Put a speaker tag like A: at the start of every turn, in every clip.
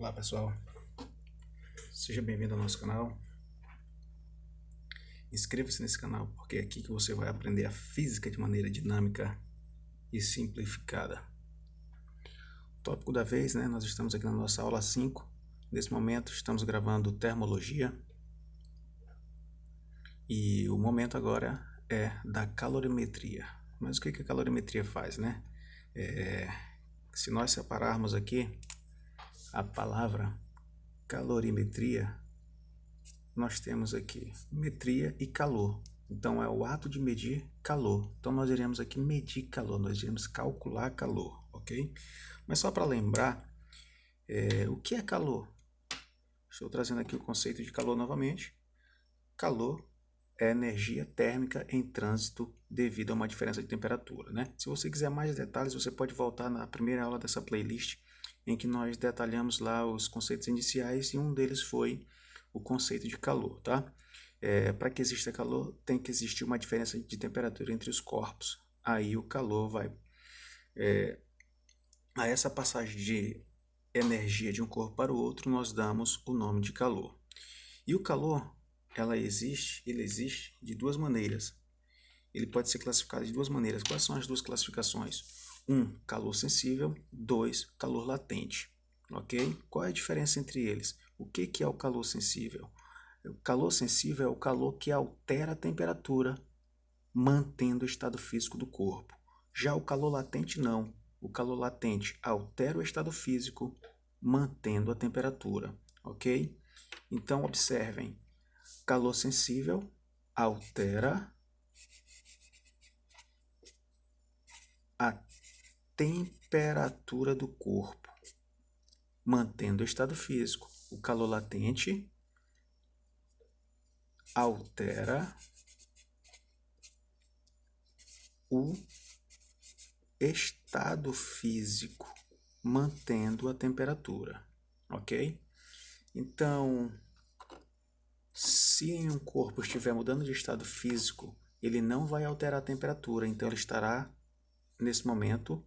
A: Olá pessoal, seja bem-vindo ao nosso canal. Inscreva-se nesse canal porque é aqui que você vai aprender a física de maneira dinâmica e simplificada. Tópico da vez, nós estamos aqui na nossa aula 5. Nesse momento estamos gravando termologia e o momento agora é da calorimetria. Mas o que a calorimetria faz, Se nós separarmos aqui a palavra calorimetria, nós temos aqui metria e calor. Então, é o ato de medir calor. Então, nós iremos aqui medir calor, nós iremos calcular calor, ok? Mas só para lembrar, o que é calor? Estou trazendo aqui o conceito de calor novamente. Calor é energia térmica em trânsito devido a uma diferença de temperatura, Se você quiser mais detalhes, você pode voltar na primeira aula dessa playlist, em que nós detalhamos lá os conceitos iniciais e um deles foi o conceito de calor, tá? Para que exista calor, tem que existir uma diferença de temperatura entre os corpos. Aí o calor vai... a essa passagem de energia de um corpo para o outro, nós damos o nome de calor. E o calor, ele existe de duas maneiras. Ele pode ser classificado de duas maneiras. Quais são as duas classificações? 1, calor sensível. 2, calor latente. Ok? Qual é a diferença entre eles? O que é o calor sensível? O calor sensível é o calor que altera a temperatura, mantendo o estado físico do corpo. Já o calor latente não. O calor latente altera o estado físico, mantendo a temperatura. Ok? Então, observem. Calor sensível altera a temperatura do corpo, mantendo o estado físico. O calor latente altera o estado físico, mantendo a temperatura, ok? Então, se um corpo estiver mudando de estado físico, ele não vai alterar a temperatura, então ele estará, nesse momento,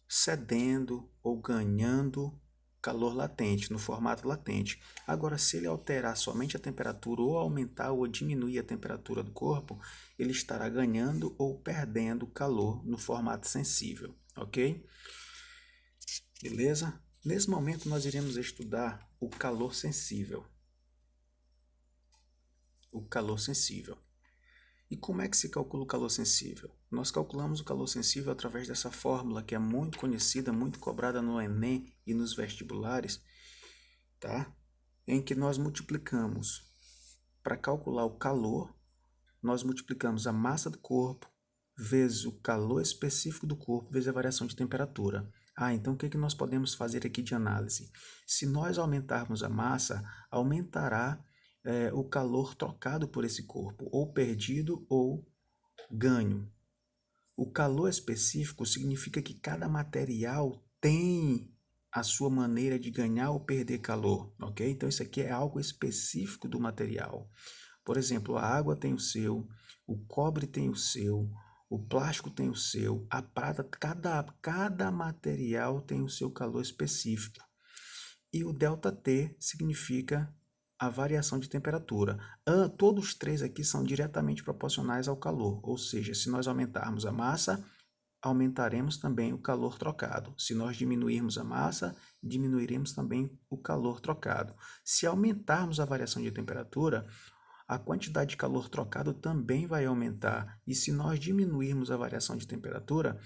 A: cedendo ou ganhando calor latente, no formato latente. Agora, se ele alterar somente a temperatura ou aumentar ou diminuir a temperatura do corpo, ele estará ganhando ou perdendo calor no formato sensível, ok? Beleza? Nesse momento, nós iremos estudar o calor sensível. O calor sensível. E como é que se calcula o calor sensível? Nós calculamos o calor sensível através dessa fórmula que é muito conhecida, muito cobrada no Enem e nos vestibulares, tá? Em que nós multiplicamos, para calcular o calor, nós multiplicamos a massa do corpo vezes o calor específico do corpo vezes a variação de temperatura. Então o que nós podemos fazer aqui de análise? Se nós aumentarmos a massa, aumentará o calor trocado por esse corpo, ou perdido ou ganho. O calor específico significa que cada material tem a sua maneira de ganhar ou perder calor, ok? Então isso aqui é algo específico do material. Por exemplo, a água tem o seu, o cobre tem o seu, o plástico tem o seu, a prata, cada material tem o seu calor específico. E o ΔT significa a variação de temperatura. Todos os três aqui são diretamente proporcionais ao calor, ou seja, se nós aumentarmos a massa, aumentaremos também o calor trocado. Se nós diminuirmos a massa, diminuiremos também o calor trocado. Se aumentarmos a variação de temperatura, a quantidade de calor trocado também vai aumentar. E se nós diminuirmos a variação de temperatura,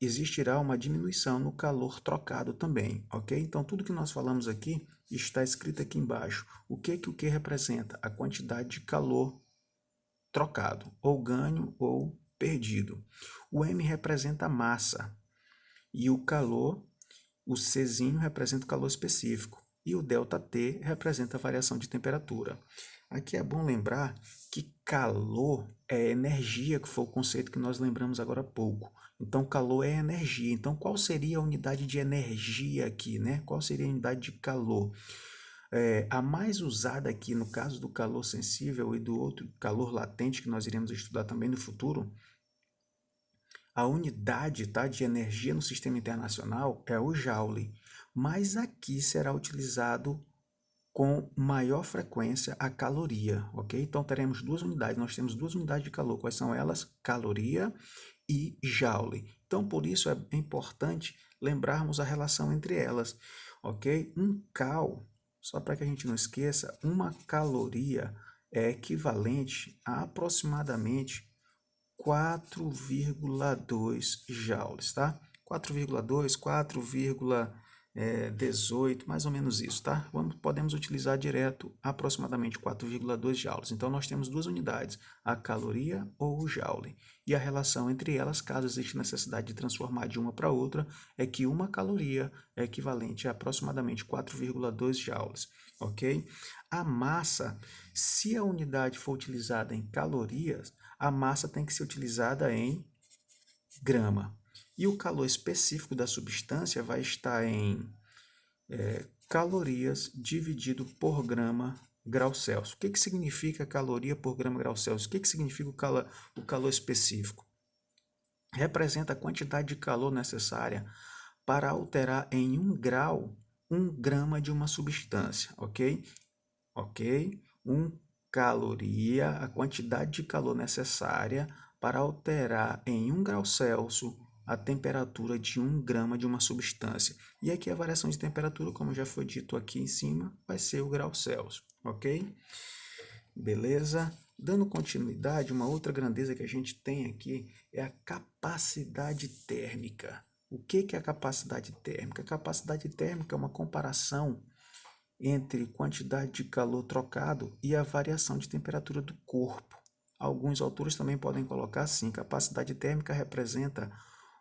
A: existirá uma diminuição no calor trocado também, ok? Então, tudo que nós falamos aqui está escrito aqui embaixo. O que representa? A quantidade de calor trocado, ou ganho ou perdido. O M representa a massa e o calor, o Czinho representa o calor específico e o ΔT representa a variação de temperatura. Aqui é bom lembrar que calor é energia, que foi o conceito que nós lembramos agora há pouco. Então, calor é energia. Então, qual seria a unidade de energia aqui, Qual seria a unidade de calor? A mais usada aqui, no caso do calor sensível e do outro calor latente, que nós iremos estudar também no futuro, a unidade de energia no sistema internacional é o Joule. mas aqui será utilizado com maior frequência a caloria, ok? Então teremos duas unidades, nós temos duas unidades de calor, quais são elas? Caloria e joule. Então por isso é importante lembrarmos a relação entre elas, ok? Um cal, só para que a gente não esqueça, uma caloria é equivalente a aproximadamente 4,2 joules, tá? 4,2, 4,18, mais ou menos isso, tá? Podemos utilizar direto aproximadamente 4,2 joules. Então, nós temos duas unidades, a caloria ou o joule. E a relação entre elas, caso exista necessidade de transformar de uma para outra, é que uma caloria é equivalente a aproximadamente 4,2 joules, ok? A massa, se a unidade for utilizada em calorias, a massa tem que ser utilizada em grama. E o calor específico da substância vai estar em calorias dividido por grama grau Celsius. O que significa caloria por grama grau Celsius? O que significa o calor específico? Representa a quantidade de calor necessária para alterar em 1 grau 1 grama de uma substância, ok? Ok? 1 caloria, a quantidade de calor necessária para alterar em 1 grau Celsius a temperatura de 1 grama de uma substância. E aqui a variação de temperatura, como já foi dito aqui em cima, vai ser o grau Celsius, ok? Beleza? Dando continuidade, uma outra grandeza que a gente tem aqui é a capacidade térmica. O que é a capacidade térmica? A capacidade térmica é uma comparação entre quantidade de calor trocado e a variação de temperatura do corpo. Alguns autores também podem colocar assim: capacidade térmica representa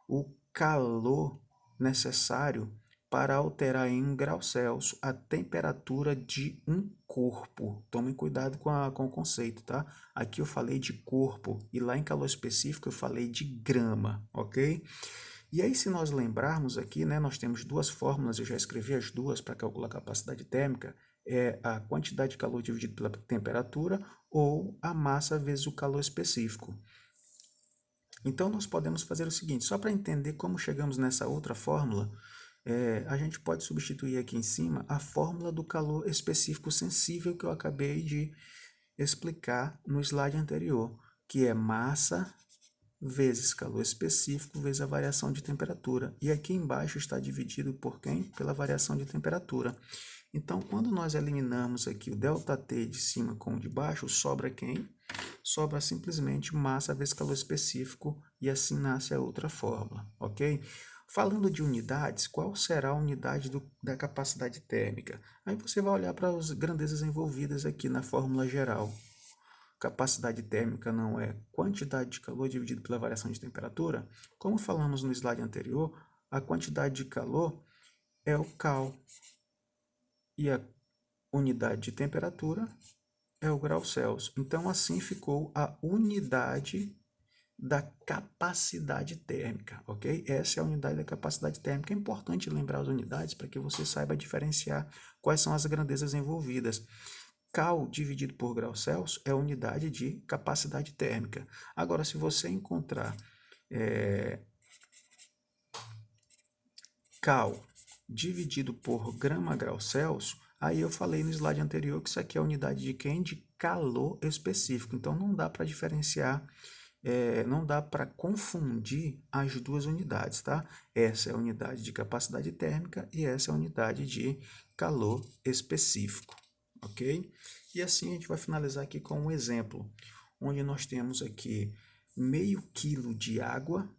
A: o calor necessário para alterar em 1 grau Celsius a temperatura de um corpo. Tomem cuidado com o conceito, tá? Aqui eu falei de corpo e lá em calor específico eu falei de grama, ok? E aí, se nós lembrarmos aqui, né, nós temos duas fórmulas, eu já escrevi as duas para calcular a capacidade térmica, é a quantidade de calor dividido pela temperatura ou a massa vezes o calor específico. Então, nós podemos fazer o seguinte, só para entender como chegamos nessa outra fórmula, a gente pode substituir aqui em cima a fórmula do calor específico sensível que eu acabei de explicar no slide anterior, que é massa vezes calor específico vezes a variação de temperatura. E aqui embaixo está dividido por quem? Pela variação de temperatura. Então, quando nós eliminamos aqui o ΔT de cima com o de baixo, sobra quem? Sobra simplesmente massa vezes calor específico e assim nasce a outra fórmula, ok? Falando de unidades, qual será a unidade da capacidade térmica? Aí você vai olhar para as grandezas envolvidas aqui na fórmula geral. Capacidade térmica não é quantidade de calor dividido pela variação de temperatura? Como falamos no slide anterior, a quantidade de calor é o cal e a unidade de temperatura é o grau Celsius. Então, assim ficou a unidade da capacidade térmica, ok? Essa é a unidade da capacidade térmica. É importante lembrar as unidades para que você saiba diferenciar quais são as grandezas envolvidas. Cal dividido por grau Celsius é a unidade de capacidade térmica. Agora, se você encontrar cal dividido por grama grau Celsius, aí eu falei no slide anterior que isso aqui é a unidade de quem? De calor específico. Então, não dá para diferenciar, não dá para confundir as duas unidades, tá? Essa é a unidade de capacidade térmica e essa é a unidade de calor específico, ok? E assim a gente vai finalizar aqui com um exemplo, onde nós temos aqui meio quilo de água,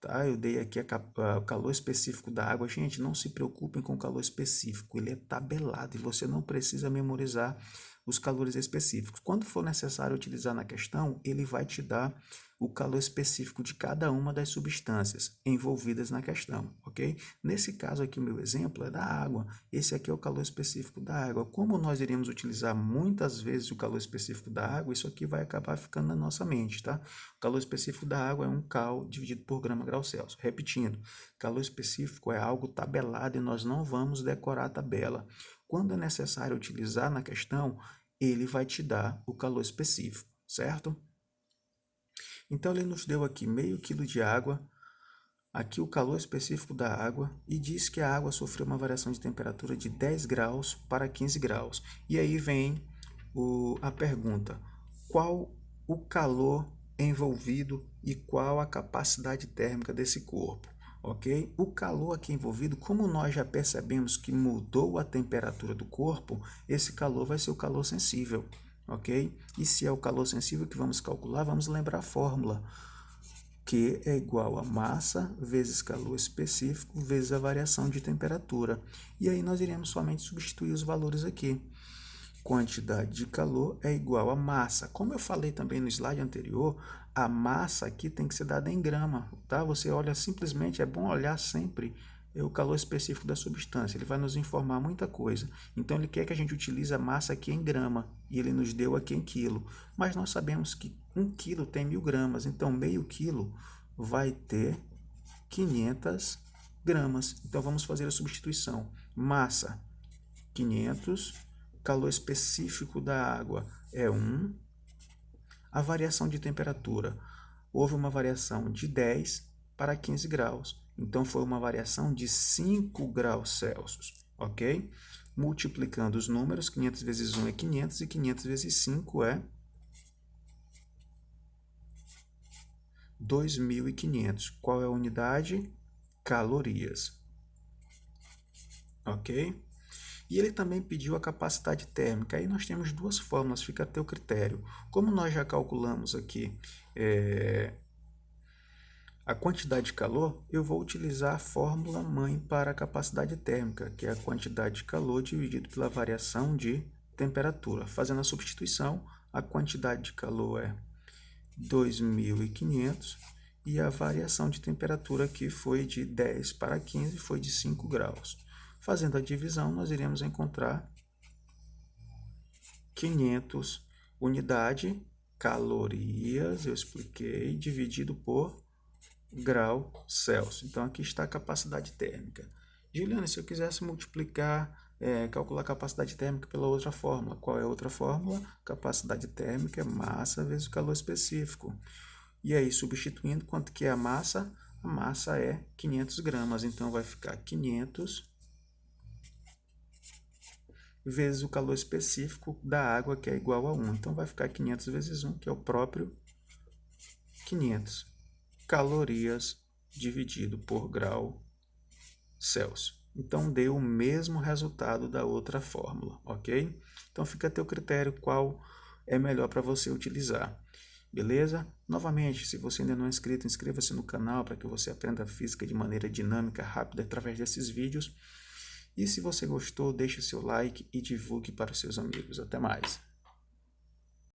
A: tá? Eu dei aqui o calor específico da água. Gente, não se preocupem com o calor específico, ele é tabelado e você não precisa memorizar os calores específicos. Quando for necessário utilizar na questão, ele vai te dar o calor específico de cada uma das substâncias envolvidas na questão, ok? Nesse caso aqui, o meu exemplo é da água. Esse aqui é o calor específico da água. Como nós iremos utilizar muitas vezes o calor específico da água, isso aqui vai acabar ficando na nossa mente, tá? O calor específico da água é 1 cal dividido por grama grau Celsius. Repetindo, calor específico é algo tabelado e nós não vamos decorar a tabela. Quando é necessário utilizar na questão, ele vai te dar o calor específico, certo? Então, ele nos deu aqui meio quilo de água aqui o calor específico da água e diz que a água sofreu uma variação de temperatura de 10 graus para 15 graus. E aí vem a pergunta: qual o calor envolvido e qual a capacidade térmica desse corpo? Ok? O calor aqui envolvido, como nós já percebemos que mudou a temperatura do corpo, esse calor vai ser o calor sensível. Ok? E se é o calor sensível que vamos calcular, vamos lembrar a fórmula. Q é igual a massa vezes calor específico vezes a variação de temperatura. E aí nós iremos somente substituir os valores aqui. Quantidade de calor é igual a massa. Como eu falei também no slide anterior, a massa aqui tem que ser dada em grama, tá? Você olha simplesmente, é bom olhar sempre o calor específico da substância. Ele vai nos informar muita coisa. Então, ele quer que a gente utilize a massa aqui em grama e ele nos deu aqui em quilo. Mas nós sabemos que 1 quilo tem 1000 gramas, então meio quilo vai ter 500 gramas. Então, vamos fazer a substituição. Massa, 500. Calor específico da água é 1. A variação de temperatura, houve uma variação de 10 para 15 graus. Então, foi uma variação de 5 graus Celsius, ok? Multiplicando os números, 500 vezes 1 é 500 e 500 vezes 5 é 2.500. Qual é a unidade? Calorias, ok? E ele também pediu a capacidade térmica. Aí nós temos duas fórmulas, fica a teu critério. Como nós já calculamos aqui a quantidade de calor, eu vou utilizar a fórmula mãe para a capacidade térmica, que é a quantidade de calor dividido pela variação de temperatura. Fazendo a substituição, a quantidade de calor é 2.500 e a variação de temperatura aqui foi de 10 para 15, foi de 5 graus. Fazendo a divisão, nós iremos encontrar 500 unidade, calorias, eu expliquei, dividido por grau Celsius. Então, aqui está a capacidade térmica. Juliana, se eu quisesse multiplicar, calcular a capacidade térmica pela outra fórmula, qual é a outra fórmula? Capacidade térmica é massa vezes o calor específico. E aí, substituindo, quanto que é a massa? A massa é 500 gramas, então vai ficar 500 vezes o calor específico da água, que é igual a 1. Então, vai ficar 500 vezes 1, que é o próprio 500 calorias dividido por grau Celsius. Então, deu o mesmo resultado da outra fórmula, ok? Então, fica a teu critério qual é melhor para você utilizar. Beleza? Novamente, se você ainda não é inscrito, inscreva-se no canal para que você aprenda física de maneira dinâmica, rápida, através desses vídeos. E se você gostou, deixe seu like e divulgue para os seus amigos. Até mais!